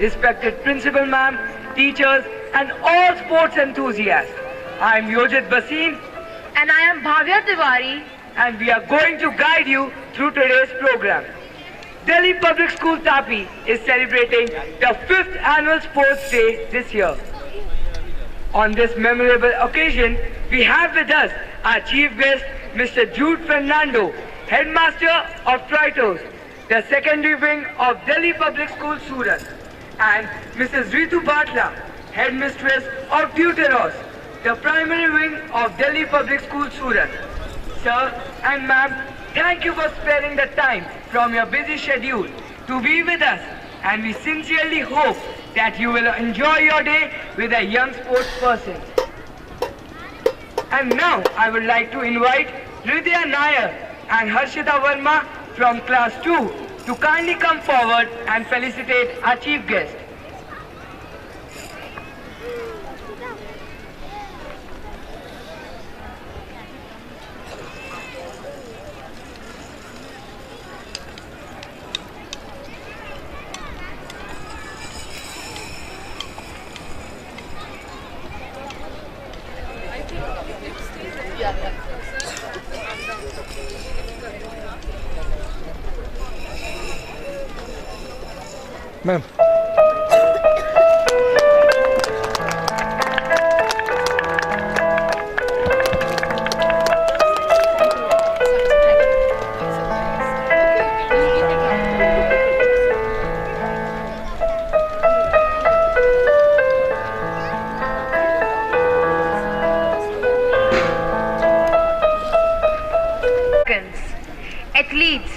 Respected Principal Ma'am, teachers and all sports enthusiasts. I am Yojit Basin and I am Bhavya Tiwari and we are going to guide you through today's program. Delhi Public School Tapi is celebrating the 5th Annual Sports Day this year. On this memorable occasion, we have with us our chief guest, Mr. Jude Fernando, Headmaster of Tritos, the secondary wing of Delhi Public School Surat, and Mrs. Ritu Bhatla, Headmistress of Deuteros, the primary wing of Delhi Public School Surat. Sir and ma'am, thank you for sparing the time from your busy schedule to be with us, and we sincerely hope that you will enjoy your day with a young sports person. And now I would like to invite Ridya Nair and Harshita Verma from class 2 to kindly come forward and felicitate our chief guest. Ma'am. Athletes,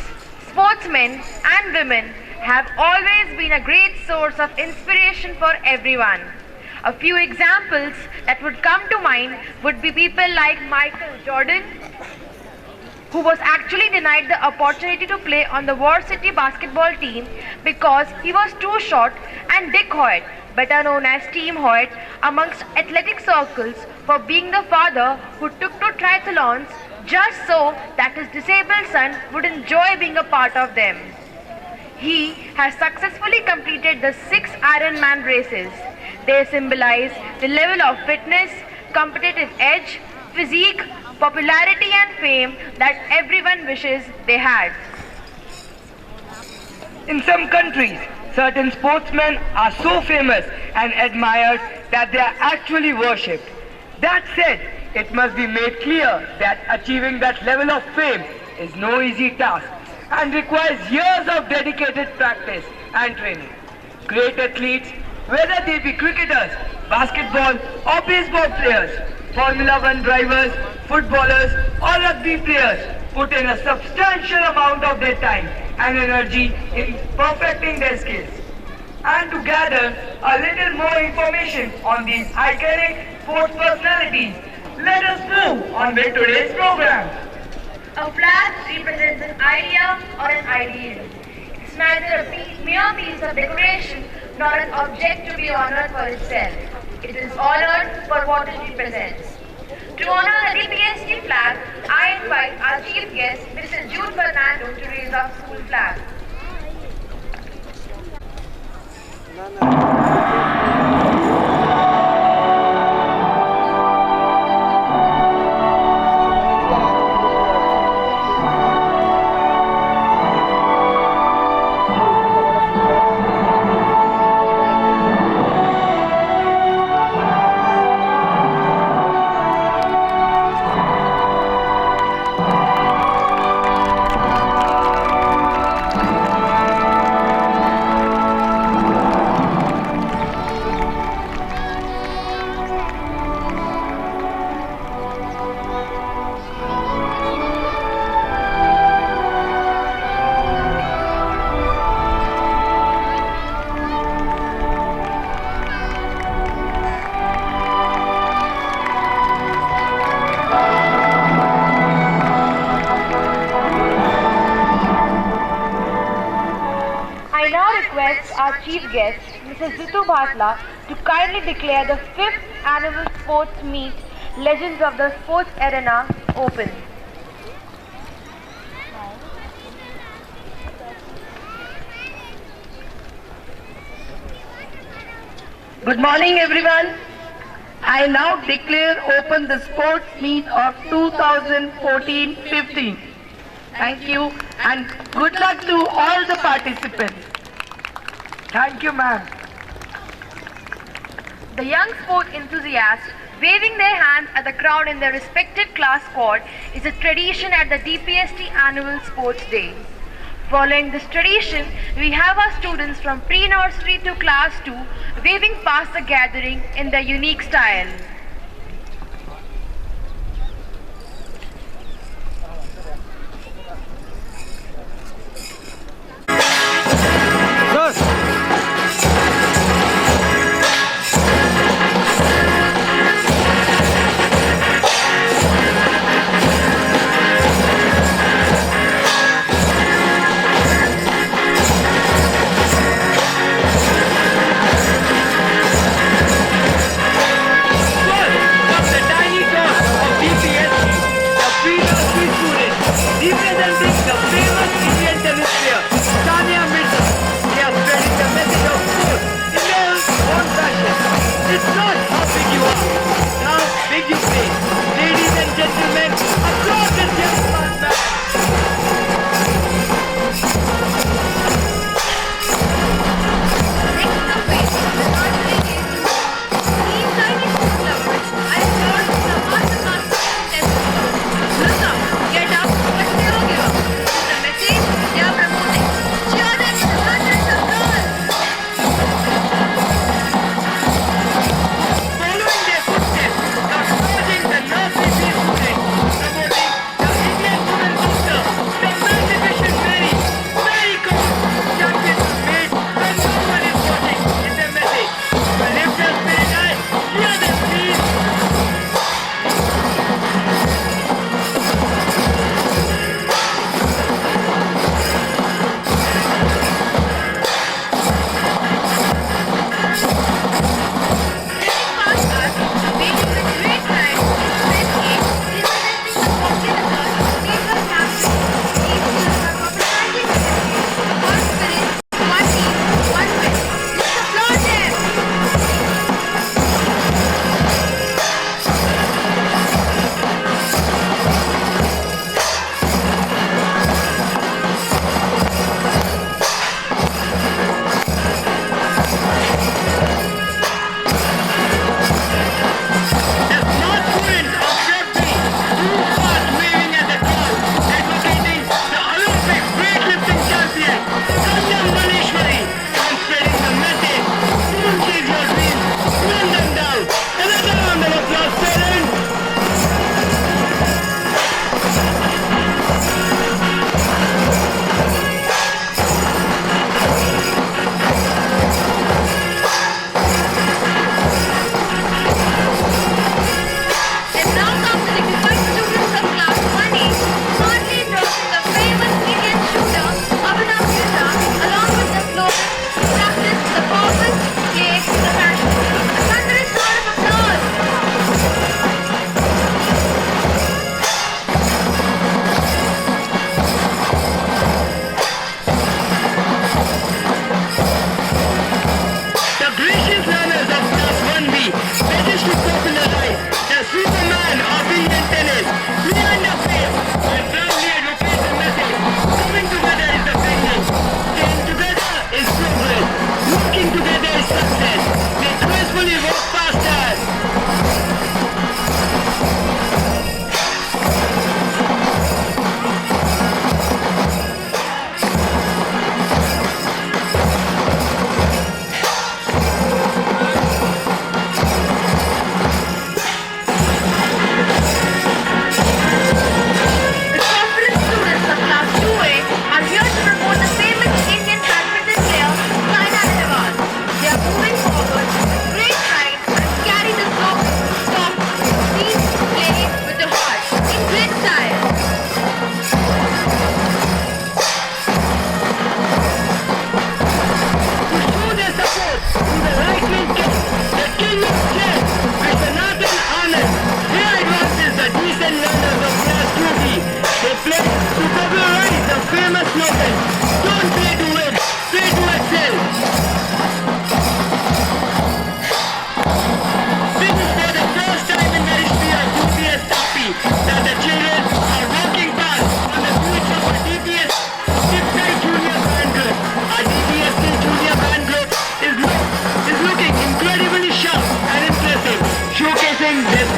sportsmen and women have always been a great source of inspiration for everyone. A few examples that would come to mind would be people like Michael Jordan, who was actually denied the opportunity to play on the varsity basketball team because he was too short, and Dick Hoyt, better known as Team Hoyt amongst athletic circles, for being the father who took to triathlons just so that his disabled son would enjoy being a part of them. He has successfully completed the 6 Ironman races. They symbolize the level of fitness, competitive edge, physique, popularity and fame that everyone wishes they had. In some countries, certain sportsmen are so famous and admired that they are actually worshipped. That said, it must be made clear that achieving that level of fame is no easy task and requires years of dedicated practice and training. Great athletes, whether they be cricketers, basketball or baseball players, Formula One drivers, footballers or rugby players, put in a substantial amount of their time and energy in perfecting their skills. And to gather a little more information on these iconic sports personalities, let us move on with today's program. A flag represents an idea or an ideal. It's neither a mere piece of decoration nor an object to be honored for itself. It is honored for what it represents. To honor the DPST flag, I invite our chief guest, Mr. Jude Fernando, to raise our school flag. I now request our chief guest, Mrs. Ritu Bhatla, to kindly declare the 5th annual sports meet Legends of the Sports Arena open. Good morning everyone. I now declare open the sports meet of 2014-15. Thank you and good luck to all the participants. Thank you, ma'am. The young sport enthusiasts waving their hands at the crowd in their respective class squad is a tradition at the DPST Annual Sports Day. Following this tradition, we have our students from pre-nursery to class 2 waving past the gathering in their unique style.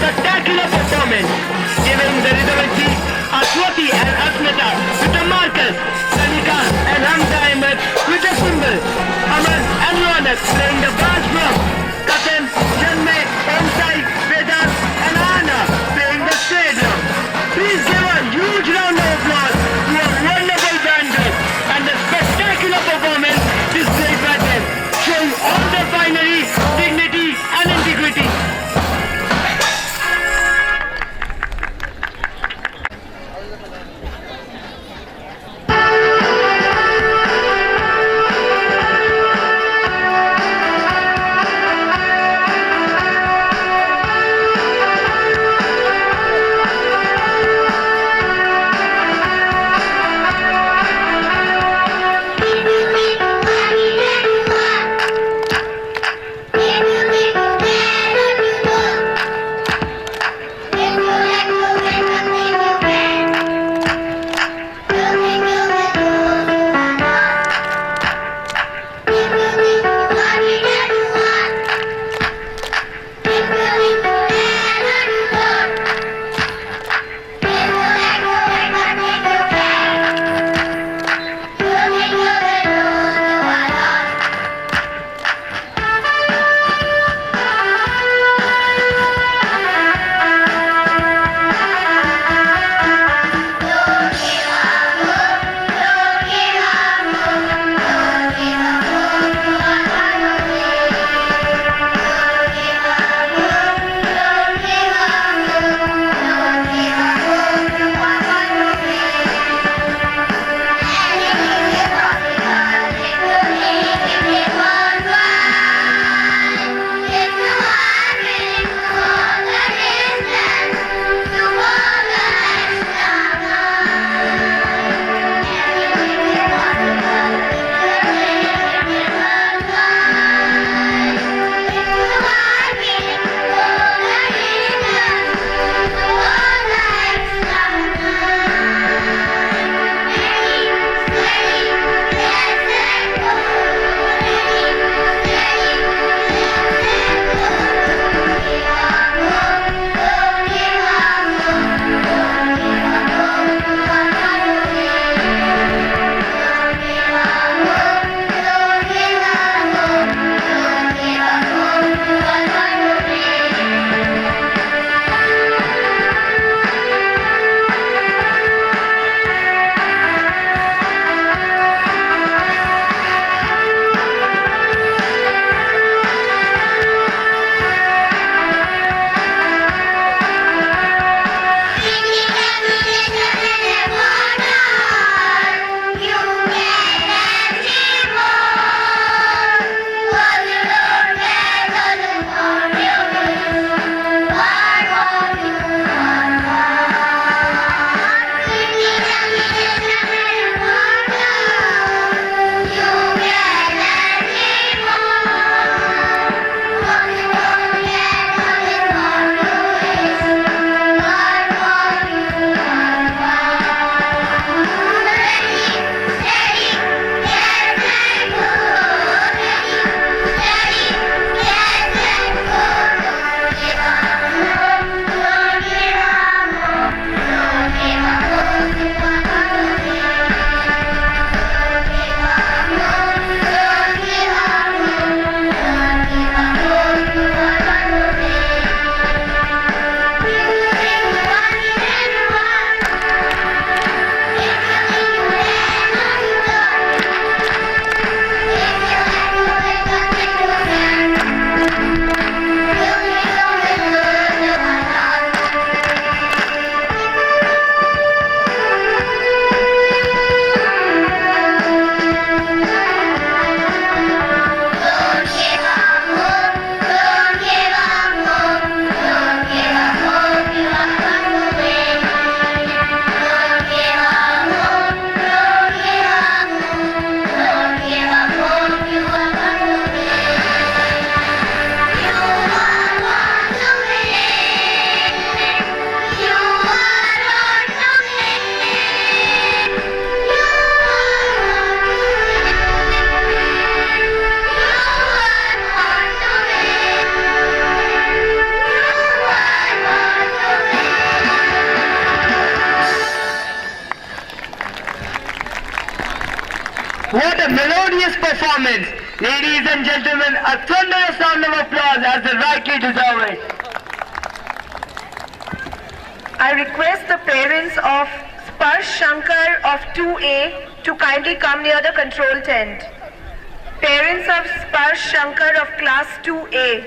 spectacular performance, giving the rhythm and beat are Swati and Asmita with the markers, Sanika and Hamza Ahmed with the cymbal, Aman and Ronak playing the brass drum, Katem, Janme, Omsai, Vedant and Anna playing the snare drum. Please give a huge round of applause to a wonderful bandit and the spectacular performance displayed by them, showing all their finery, dignity and integrity. performance. Ladies and gentlemen, a thunderous round of applause as they rightly deserve it. I request the parents of Sparsh Shankar of 2A to kindly come near the control tent. Parents of Sparsh Shankar of class 2A.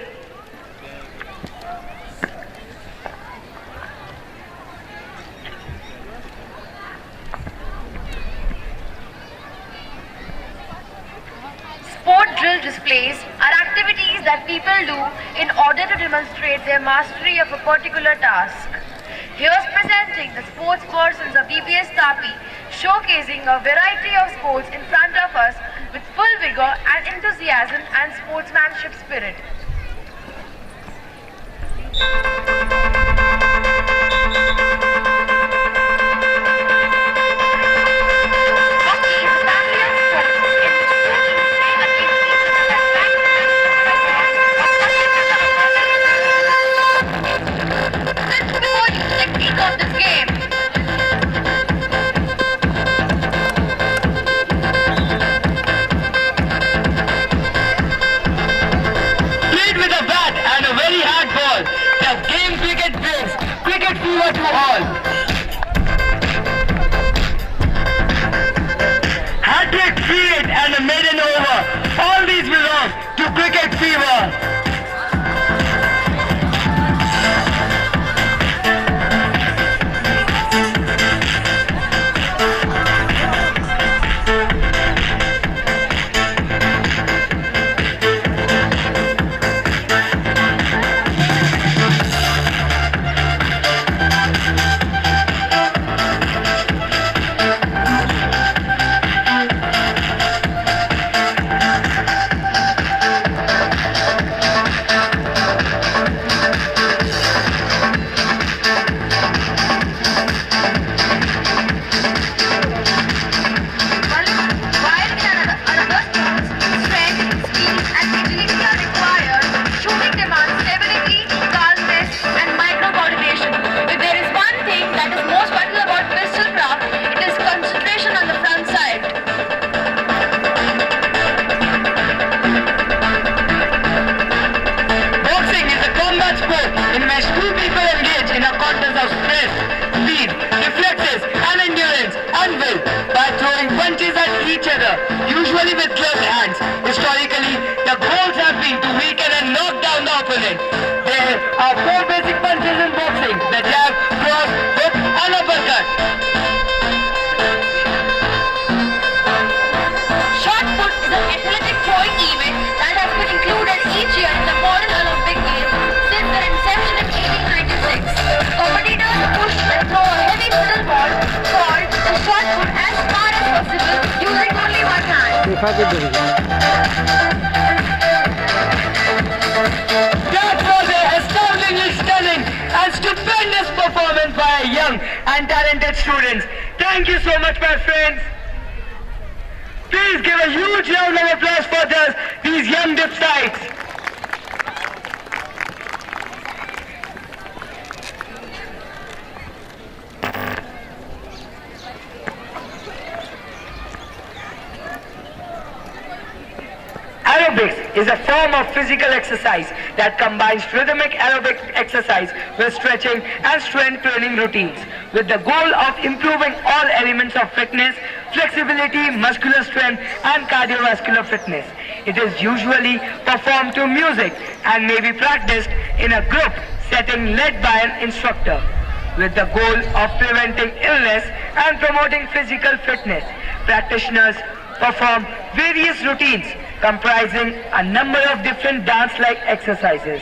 Sport drill displays are activities that people do in order to demonstrate their mastery of a particular task. Here's presenting the sports persons of DPS Tapi, showcasing a variety of sports in front of us with full vigor and enthusiasm and sportsmanship spirit. To all. Hat-trick, free-hit and a maiden over. All these belong to cricket fever. Each other, usually with gloved hands. Historically, the goals have been to weaken and knock down the opponent. There are 4 basic punches in boxing: the jab, cross, hook and uppercut. Shot put is an athletic throwing event that has been included each year in the modern Olympic Games since their inception in 1896. Competitors push and throw a heavy metal ball called the shot put as far as possible using only one hand. That was an astoundingly stunning and stupendous performance by a young and talented students. Thank you so much, my friends. Please give a huge round of applause for these young dipstites. Aerobics is a form of physical exercise that combines rhythmic aerobic exercise with stretching and strength training routines with the goal of improving all elements of fitness, flexibility, muscular strength and cardiovascular fitness. It is usually performed to music and may be practiced in a group setting led by an instructor with the goal of preventing illness and promoting physical fitness. Practitioners perform various routines comprising a number of different dance-like exercises.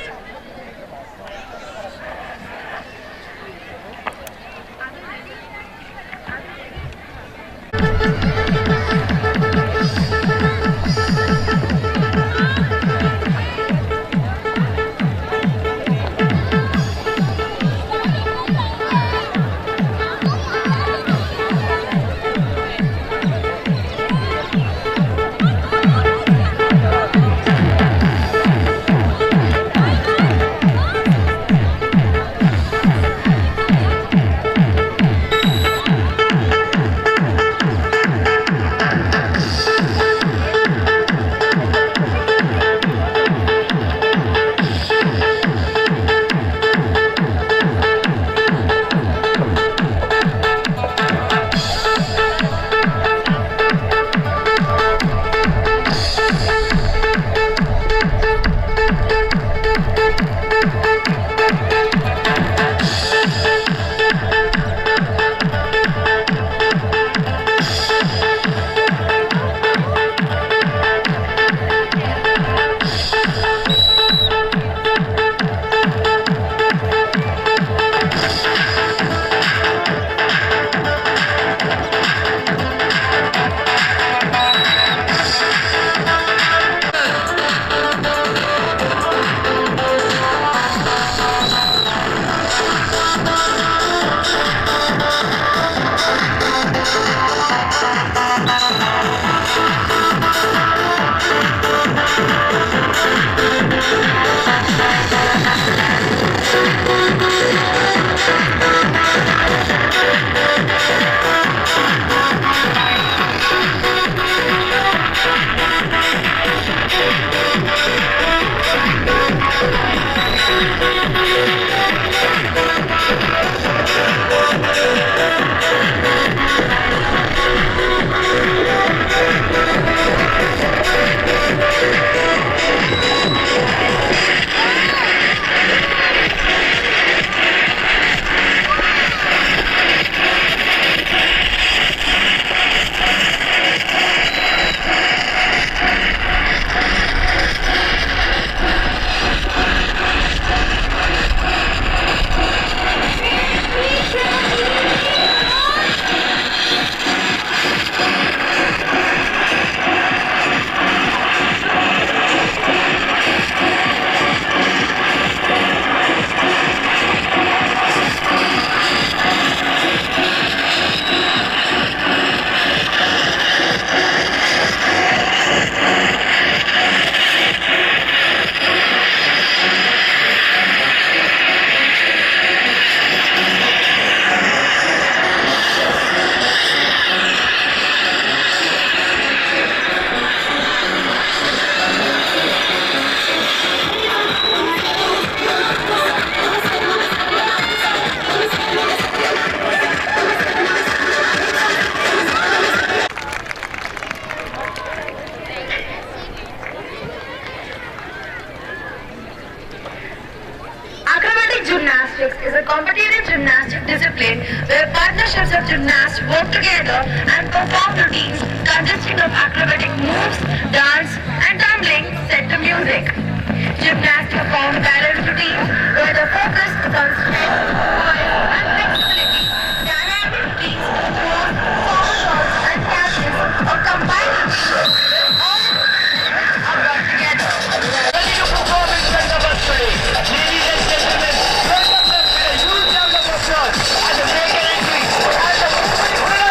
competitive gymnastic discipline where partnerships of gymnasts work together and perform routines consisting of acrobatic moves, dance, and tumbling set to music. Gymnasts perform balanced routines where the focus is on strength, poise, and flexibility. Dynamic routines involve somersaults and catches or combined routines where all movements are brought together. Ready to perform in front of us today. Ladies and gentlemen, welcome them to a huge round of applause as the breaker entry and the movement pyramid.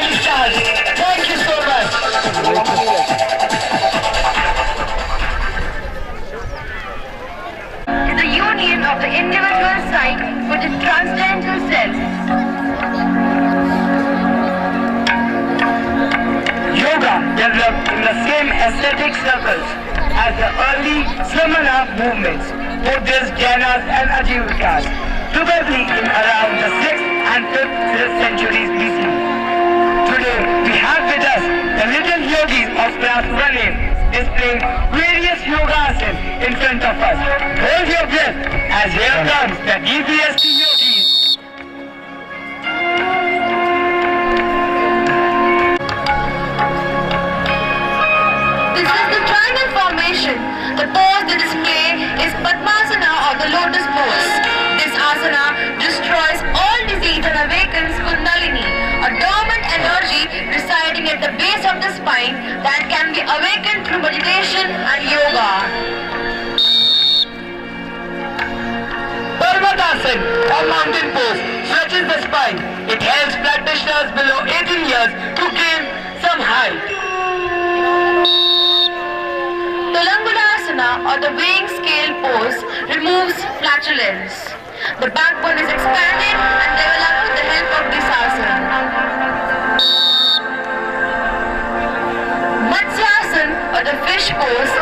Thank you so much. Is the union of the individual psyche with its transcendental self. Yoga developed in the same aesthetic circles as the early Samana movements, Buddhist, Jainas and Ajivikas, probably in around the 6th and 5th centuries BC. Today we have with us the little yogis of class 1A displaying various yoga asanas in front of us. Hold your breath as here comes the DBST yogis. This is the triangle formation. The pose they display is Padmasana or the lotus pose. This asana destroys all disease and awakens Kundalini, a dormant energy residing at the base of the spine that can be awakened through meditation and yoga. Parvatasana or mountain pose stretches the spine. It helps practitioners below 18 years to gain some height. Talangulasana or the weighing scale pose removes flatulence. The backbone is expanded and developed with the help of this asana. Matsyasana or the fish pose